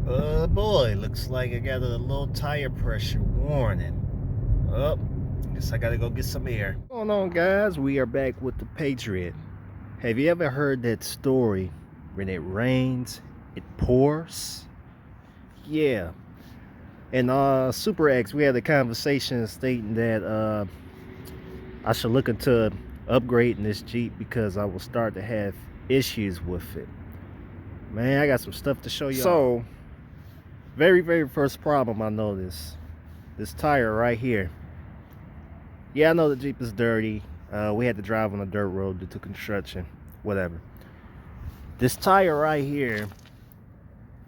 Boy, looks like I got a low tire pressure warning. Oh, guess I gotta go get some air. What's going on, guys? We are back with the Patriot. Have you ever heard that story? When it rains, it pours? Yeah. And Super X, we had a conversation stating that I should look into upgrading this Jeep because I will start to have issues with it. Man, I got some stuff to show you. So, very first problem I noticed, this tire right here. Yeah, I know the Jeep is dirty. We had to drive on a dirt road due to construction, whatever. This tire right here.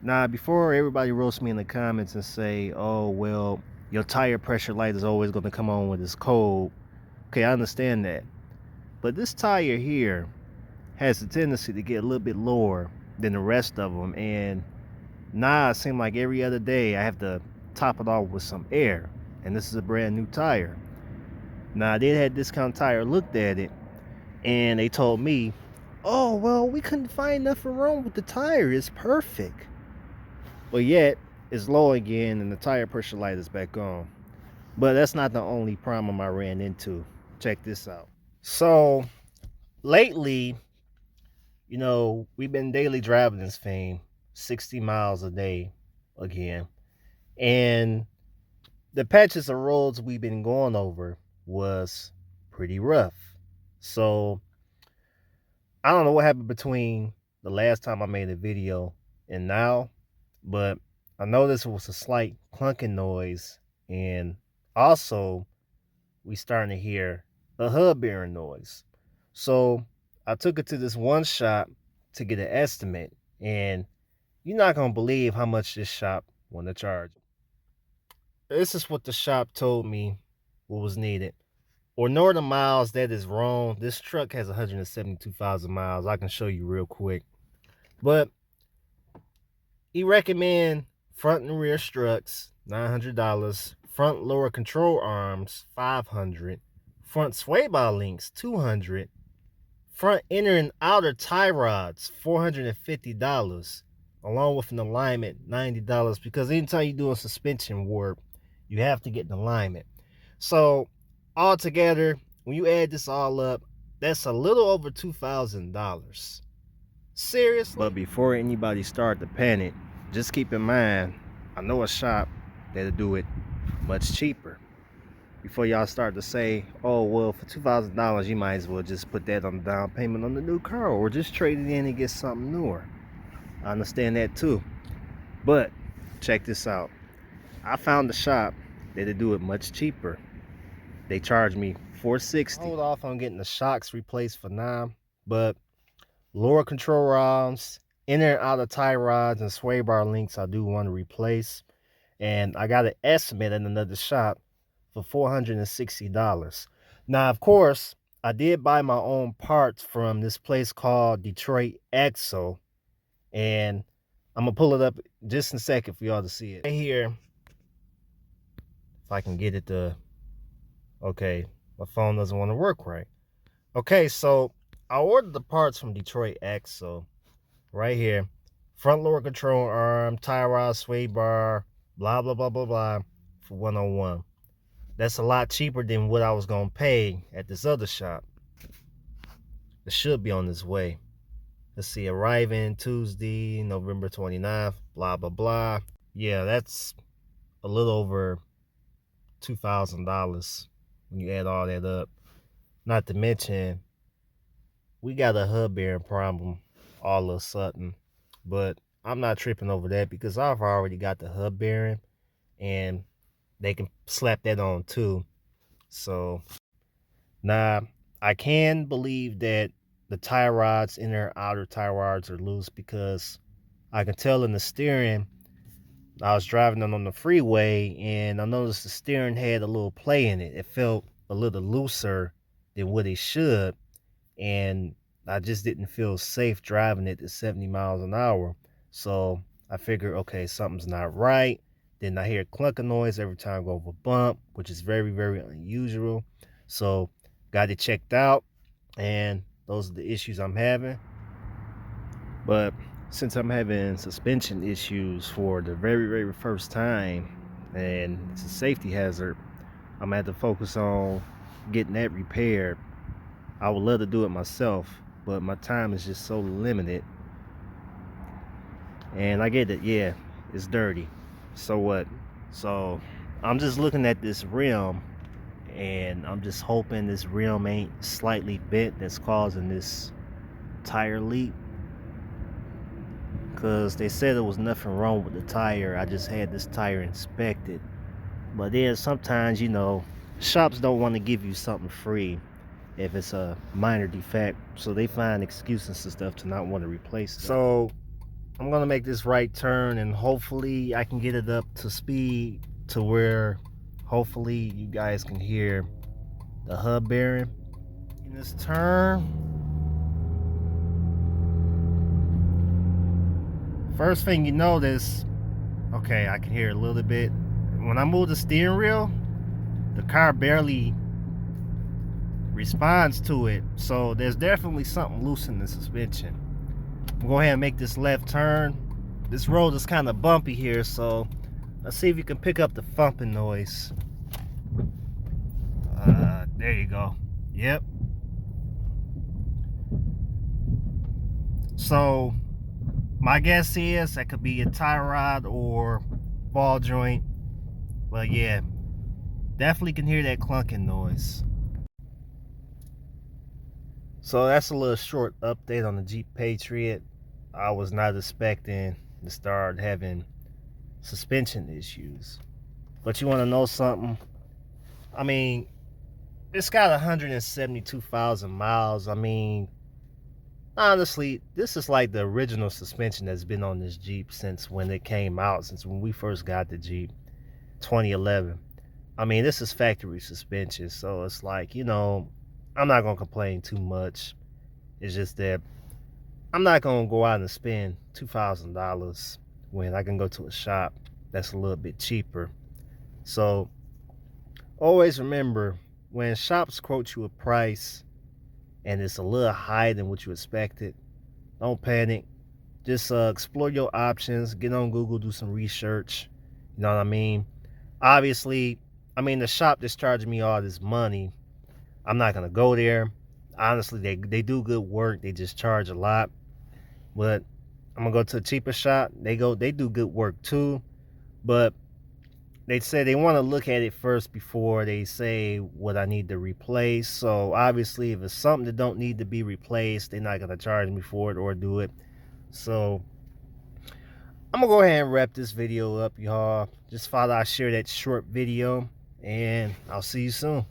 Now, before everybody roast me in the comments and say, "Oh, well, your tire pressure light is always going to come on when it's cold." Okay, I understand that, but this tire here has a tendency to get a little bit lower than the rest of them, and now it seems like every other day I have to top it off with some air, and this is a brand new tire. Now, I did have Discount Tire looked at it, and they told me, "Oh, well, we couldn't find nothing wrong with the tire. It's perfect." But yet, it's low again, and the tire pressure light is back on. But that's not the only problem I ran into. Check this out. So, lately, we've been daily driving this thing 60 miles a day again. And the patches of roads we've been going over was pretty rough. So, I don't know what happened between the last time I made a video and now, but I noticed it was a slight clunking noise, and also we starting to hear a hub bearing noise. So I took it to this one shop to get an estimate, and you're not gonna believe how much this shop want to charge. This is what the shop told me what was needed. Or northern miles, that is wrong. This truck has 172,000 miles. I can show you real quick. But he recommend front and rear struts, $900. Front lower control arms, $500. Front sway bar links, $200. Front inner and outer tie rods, $450. Along with an alignment, $90. Because anytime you do a suspension work, you have to get an alignment. So altogether, when you add this all up, that's a little over $2,000. Seriously? But before anybody start to panic, just keep in mind, I know a shop that'll do it much cheaper. Before y'all start to say, "Oh, well, for $2,000, you might as well just put that on the down payment on the new car, or just trade it in and get something newer." I understand that too. But check this out. I found a shop that'll do it much cheaper. They charge me $460. Hold off on getting the shocks replaced for now, but lower control rods, inner and outer tie rods, and sway bar links I do want to replace. And I got an estimate in another shop for $460. Now, of course, I did buy my own parts from this place called Detroit Axle. And I'm going to pull it up just in a second for y'all to see it. Right here, if I can get it to... Okay, my phone doesn't want to work right. Okay, so I ordered the parts from Detroit Axle. Right here, front lower control arm, tie rod, sway bar, blah blah blah blah blah, for 101. That's a lot cheaper than what I was gonna pay at this other shop. It should be on its way. Let's see, arriving Tuesday, November 29th, blah blah blah. Yeah, that's a little over $2,000 when you add all that up. Not to mention, we got a hub bearing problem all of a sudden, but I'm not tripping over that because I've already got the hub bearing and they can slap that on too. So now I can believe that the tie rods, inner outer tie rods, are loose because I can tell in the steering. I was driving them on the freeway and I noticed the steering had a little play in it. It felt a little looser than what it should, and I just didn't feel safe driving it at 70 miles an hour. So I figured, okay, something's not right. Then I hear clunking noise every time I go over a bump, which is very unusual. So got it checked out, and those are the issues I'm having. But Since I'm having suspension issues for the very first time, and it's a safety hazard, I'm gonna have to focus on getting that repaired. I would love to do it myself, but my time is just so limited. And I get it, yeah, it's dirty. So what? So I'm just looking at this rim, and I'm just hoping this rim ain't slightly bent that's causing this tire leak. Because they said there was nothing wrong with the tire. I just had this tire inspected. But then sometimes, shops don't want to give you something free if it's a minor defect. So they find excuses and stuff to not want to replace it. So I'm going to make this right turn, and hopefully I can get it up to speed to where hopefully you guys can hear the hub bearing in this turn. First thing you notice, okay, I can hear it a little bit. When I move the steering wheel, the car barely responds to it. So there's definitely something loose in the suspension. I'm go ahead and make this left turn. This road is kind of bumpy here, so let's see if you can pick up the thumping noise. There you go. Yep. So my guess is that could be a tie rod or ball joint. But yeah, definitely can hear that clunking noise. So that's a little short update on the Jeep Patriot. I was not expecting to start having suspension issues. But you want to know something? I mean, it's got 172,000 miles. I mean, honestly, this is like the original suspension that's been on this Jeep since when it came out, since when we first got the Jeep, 2011. I mean, this is factory suspension, so it's like, I'm not going to complain too much. It's just that I'm not going to go out and spend $2,000 when I can go to a shop that's a little bit cheaper. So always remember, when shops quote you a price and it's a little higher than what you expected, don't panic. Just explore your options. Get on Google, do some research. You know what I mean? Obviously, the shop that's charging me all this money, I'm not going to go there. Honestly, they do good work. They just charge a lot. But I'm going to go to a cheaper shop. They do good work too. But they say they want to look at it first before they say what I need to replace. So obviously, if it's something that don't need to be replaced, they're not going to charge me for it or do it. So I'm going to go ahead and wrap this video up, y'all. Just thought I'd share that short video, and I'll see you soon.